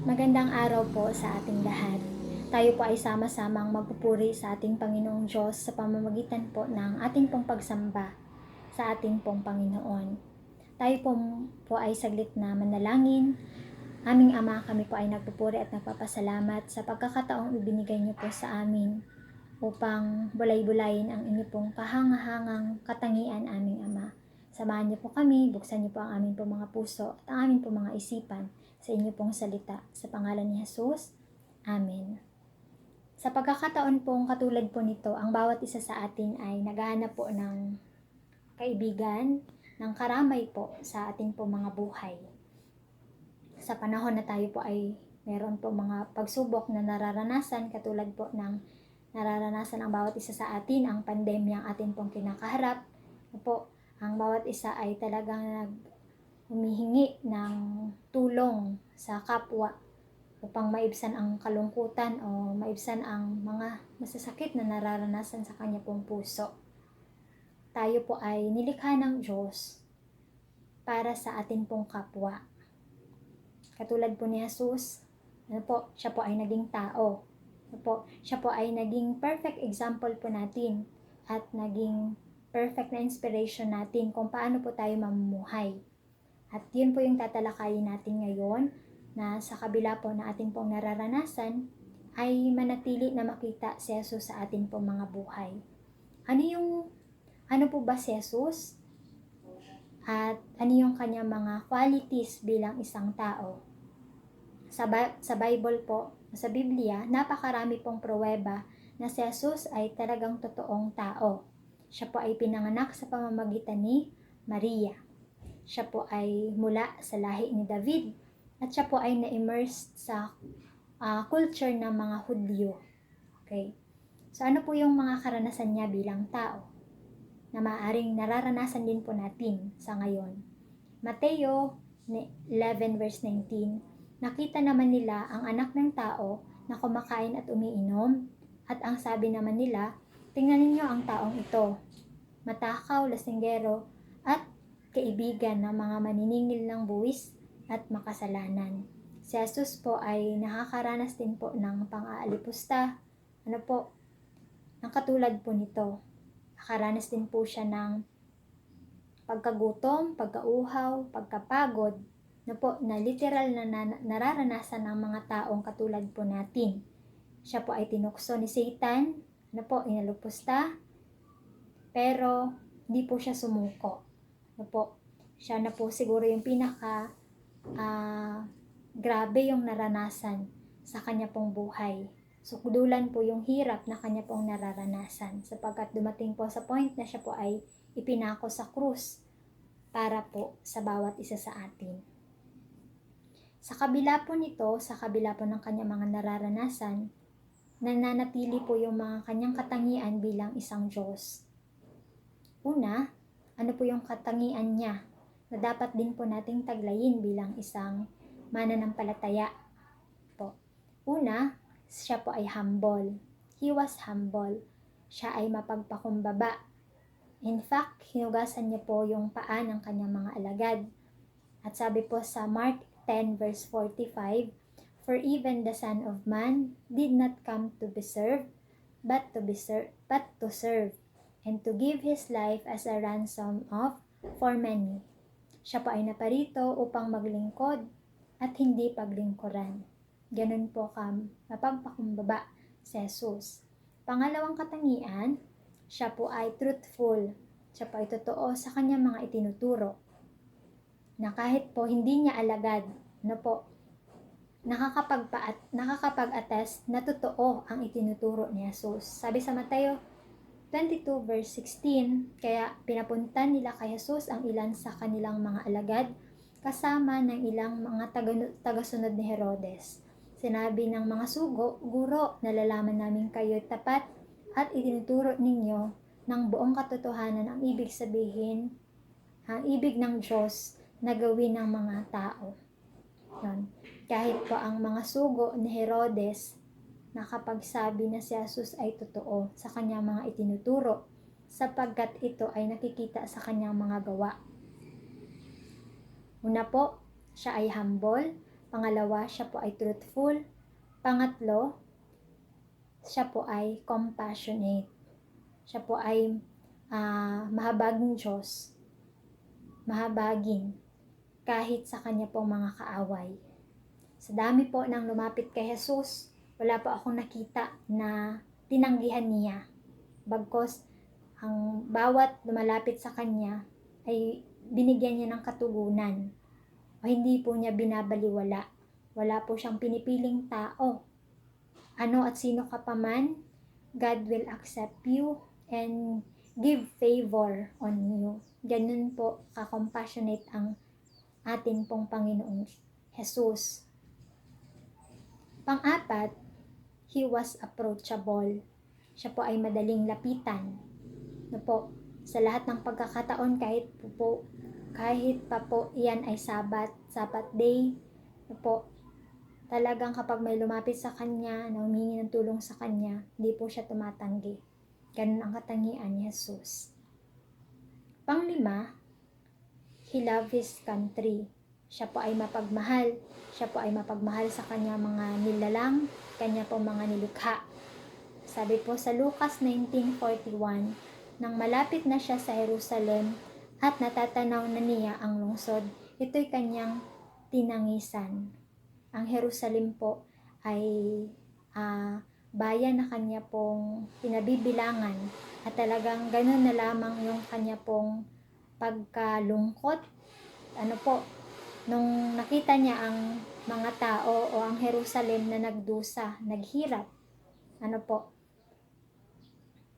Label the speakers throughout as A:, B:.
A: Magandang araw po sa ating lahat. Tayo po ay sama-samang magpupuri sa ating Panginoong Diyos sa pamamagitan po ng ating pong pagsamba sa ating pong Panginoon. Tayo po ay saglit na manalangin. Aming Ama, kami po ay nagpupuri at nagpapasalamat sa pagkakataong ibinigay niyo po sa amin upang bulay-bulayin ang inyo pong kahangahangang katangian, aming Ama. Samahan niyo po kami, buksan niyo po ang aming pong mga puso at ang aming pong mga isipan sa inyo pong salita. Sa pangalan ni Jesus, Amen. Sa pagkakataon pong katulad po nito, ang bawat isa sa atin ay naghahanap po ng kaibigan, ng karamay po sa ating pong mga buhay. Sa panahon na tayo po ay meron po mga pagsubok na nararanasan, katulad po ng nararanasan ang bawat isa sa atin, ang pandemya ang atin pong kinakaharap. Po, ang bawat isa ay talagang humihingi ng tulong sa kapwa upang maibsan ang kalungkutan o maibsan ang mga masasakit na nararanasan sa kanya pong puso. Tayo po ay nilikha ng Diyos para sa atin pong kapwa. Katulad po ni Jesus, siya po ay naging tao. Siya po ay naging perfect example po natin at naging perfect na inspiration natin kung paano po tayo mamumuhay. At yun po yung tatalakayin natin ngayon, na sa kabila po na ating pong nararanasan ay manatili na makita si Jesus sa ating pong mga buhay. Ano po ba si Jesus? At ano yung kanyang mga qualities bilang isang tao? Sa Bible po, sa Biblia, napakarami pong pruweba na si Jesus ay talagang totoong tao. Siya po ay pinanganak sa pamamagitan ni Maria. Siya po ay mula sa lahi ni David at siya po ay na-immersed sa culture ng mga Hudyo. Okay. So ano po yung mga karanasan niya bilang tao na maaaring nararanasan din po natin sa ngayon? Mateo 11 verse 19, nakita naman nila ang anak ng tao na kumakain at umiinom, at ang sabi naman nila, tingnan ninyo ang taong ito, matakaw, lasinggero, at kaibigan ng mga maniningil ng buwis at makasalanan. Si Jesus po ay nakakaranas din po ng pang-aalipusta, ng katulad po nito. Nakaranas din po siya ng pagkagutom, pagkauhaw, pagkapagod, na literal na nararanasan ng mga taong katulad po natin. Siya po ay tinukso ni Satan, inalupusta, pero hindi po siya sumuko. Siya na po siguro yung pinaka grabe yung naranasan sa kanya pong buhay. Sukdulan po yung hirap na kanya pong nararanasan, sapagkat dumating po sa point na siya po ay ipinako sa krus para po sa bawat isa sa atin. Sa kabila po nito, sa kabila po ng kanyang mga nararanasan, nananatili po yung mga kanyang katangian bilang isang Diyos. Una, ano po yung katangian niya na dapat din po nating taglayin bilang isang mananampalataya po? Una, siya po ay humble. He was humble. Siya ay mapagpakumbaba. In fact, hinugasan niya po yung paa ng kanyang mga alagad. At sabi po sa Mark 10 verse 45, for even the Son of Man did not come to be served, but to serve, and to give His life as a ransom for many. Siya po ay naparito upang maglingkod at hindi paglingkuran. Ganun po mapagpakumbaba si Jesus. Pangalawang katangian, siya po ay truthful. Siya po ay totoo sa kanyang mga itinuturo. Na kahit po hindi niya alagad, nakakapag-attest na totoo ang itinuturo ni Jesus. Sabi sa Mateo 22 verse 16, kaya pinapunta nila kay Jesus ang ilan sa kanilang mga alagad kasama ng ilang mga tagasunod ni Herodes. Sinabi ng mga sugo, Guro, nalalaman namin kayo'y tapat at itinuturo ninyo ng buong katotohanan ang ibig sabihin, ang ibig ng Diyos na gawin ng mga tao. Yun. Kahit po ang mga sugo ni Herodes nakapagsabi na si Jesus ay totoo sa kanyang mga itinuturo, sapagkat ito ay nakikita sa kanyang mga gawa. Una po, siya ay humble. Pangalawa, siya po ay truthful. Pangatlo, siya po ay compassionate. Siya po ay mahabaging Diyos, mahabagin kahit sa kanya pong mga kaaway. Sa dami po ng lumapit kay Jesus, wala po akong nakita na tinanggihan niya. Bagkos, ang bawat lumalapit sa kanya ay binigyan niya ng katugunan o hindi po niya binabaliwala. Wala po siyang pinipiling tao. Ano at sino ka pa man, God will accept you and give favor on you. Ganun po ka-compassionate ang atin pong Panginoong Jesus. Pang-apat, he was approachable. Siya po ay madaling lapitan. Sa lahat ng pagkakataon kahit pa po iyan ay Sabbath day, talagang kapag may lumapit sa kanya, na humingi ng tulong sa kanya, hindi po siya tumatanggi. Ganun ang katangian ni Jesus. Pang-lima, he loved his country. Siya po ay mapagmahal. Siya po ay mapagmahal sa kanya mga nilalang, kanya po mga nilikha. Sabi po sa Lucas 19:41, nang malapit na siya sa Jerusalem at natatanaw na niya ang lungsod, ito'y kanyang tinangisan. Ang Jerusalem po ay bayan na kanya pong pinabibilangan at talagang ganun na lamang yung kanya pong pagkalungkot. Nung nakita niya ang mga tao o ang Jerusalem na nagdusa, naghirap,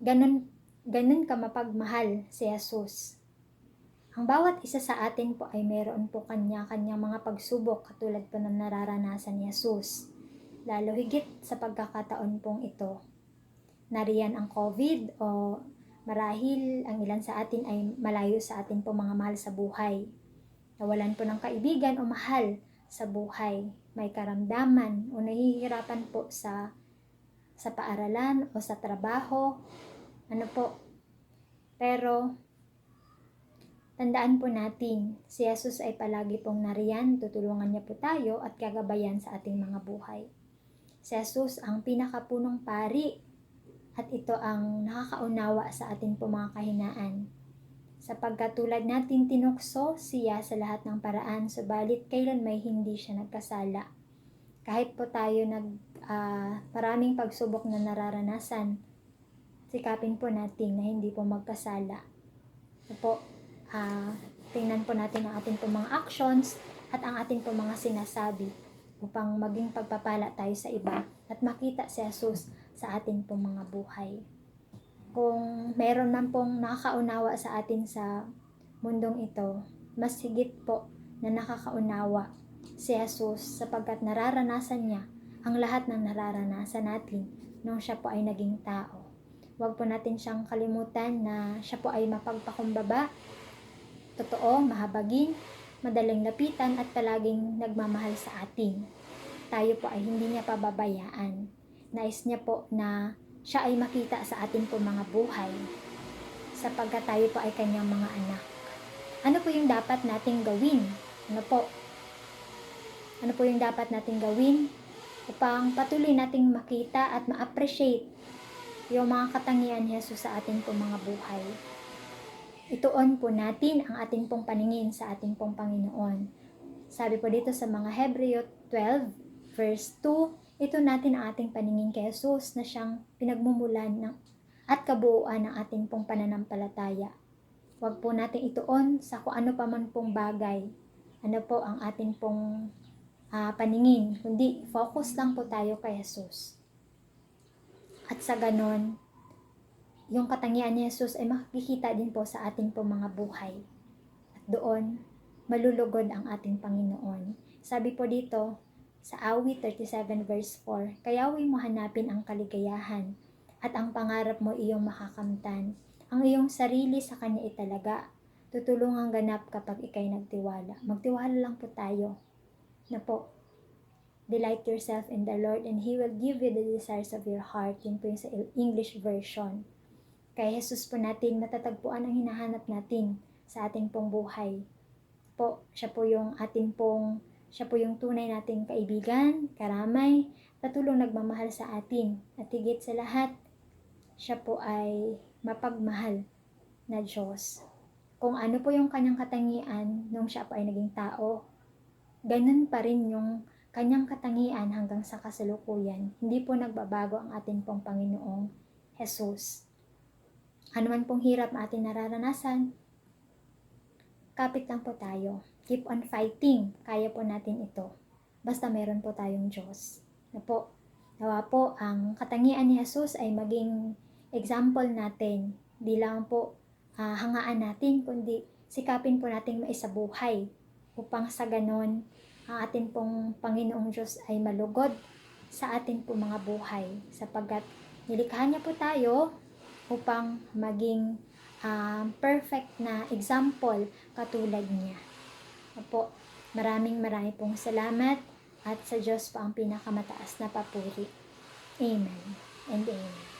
A: ganun ka mapagmahal si Jesus. Ang bawat isa sa atin po ay meron po kanya-kanyang mga pagsubok katulad po ng nararanasan ni Jesus. Lalo higit sa pagkakataon pong ito. Nariyan ang COVID o marahil ang ilan sa atin ay malayo sa atin po mga mahal sa buhay. Nawalan po ng kaibigan o mahal sa buhay. May karamdaman o nahihirapan po sa paaralan o sa trabaho. Pero tandaan po natin, si Jesus ay palagi pong nariyan, tutulungan niya po tayo at gagabayan sa ating mga buhay. Si Jesus ang pinakapunong pari at ito ang nakakaunawa sa ating po mga kahinaan. Sapagkat tulad natin tinukso siya sa lahat ng paraan, subalit kailan may hindi siya nagkasala. Kahit po tayo maraming pagsubok na nararanasan, sikapin po natin na hindi po magkasala. Tingnan po natin ang ating po mga actions at ang ating po mga sinasabi upang maging pagpapala tayo sa iba at makita si Jesus sa ating po mga buhay. Kung meron man pong nakakaunawa sa atin sa mundong ito, mas higit po na nakakaunawa si Jesus sapagkat nararanasan niya ang lahat ng nararanasan natin nung siya po ay naging tao. Huwag po natin siyang kalimutan na siya po ay mapagpakumbaba, totoo, mahabagin, madaling lapitan at palaging nagmamahal sa atin. Tayo po ay hindi niya pababayaan. Nais niya po na siya ay makita sa atin po mga buhay sapagkat tayo po ay kanyang mga anak. Ano po yung dapat nating gawin? Ano po yung dapat nating gawin upang patuloy nating makita at ma-appreciate yung mga katangian ni Jesus sa ating po mga buhay? Ituon po natin ang ating pong paningin sa ating pong Panginoon. Sabi po dito sa mga Hebreo 12 verse 2, ito natin ang ating paningin kay Jesus na siyang pinagmumulan at kabuuan ng ating pong pananampalataya. Huwag po natin ituon sa kung ano pa man pong bagay. Ano po ang ating pong paningin, kundi focus lang po tayo kay Jesus. At sa ganon, yung katangian ni Jesus ay makikita din po sa ating pong mga buhay. At doon, malulugod ang ating Panginoon. Sabi po dito, sa Awit 37 verse 4, kayawi mo hanapin ang kaligayahan at ang pangarap mo iyong makakamtan. Ang iyong sarili sa Kanya italaga. Tutulungang ganap kapag ikay nagtiwala. Magtiwala lang po tayo. Delight yourself in the Lord and He will give you the desires of your heart. Yun po yung sa English version. Kay Jesus po natin matatagpuan ang hinahanap natin sa ating pong buhay. Siya po yung ating pong Siya po yung tunay nating kaibigan, karamay, patulong nagmamahal sa atin. At higit sa lahat, siya po ay mapagmahal na Diyos. Kung ano po yung kanyang katangian nung siya po ay naging tao, ganun pa rin yung kanyang katangian hanggang sa kasalukuyan. Hindi po nagbabago ang atin pong Panginoong Jesus. Ano man pong hirap na atin nararanasan, kapit lang po tayo. Keep on fighting. Kaya po natin ito. Basta meron po tayong Diyos. Nawa po ang katangian ni Jesus ay maging example natin. Di lang po hangaan natin, kundi sikapin po nating maisabuhay upang sa ganon ang atin pong Panginoong Diyos ay malugod sa atin po mga buhay, sapagkat nilikha niya po tayo upang maging perfect na example katulad niya. Maraming pong salamat, at sa Diyos po ang pinakamataas na papuri. Amen and amen.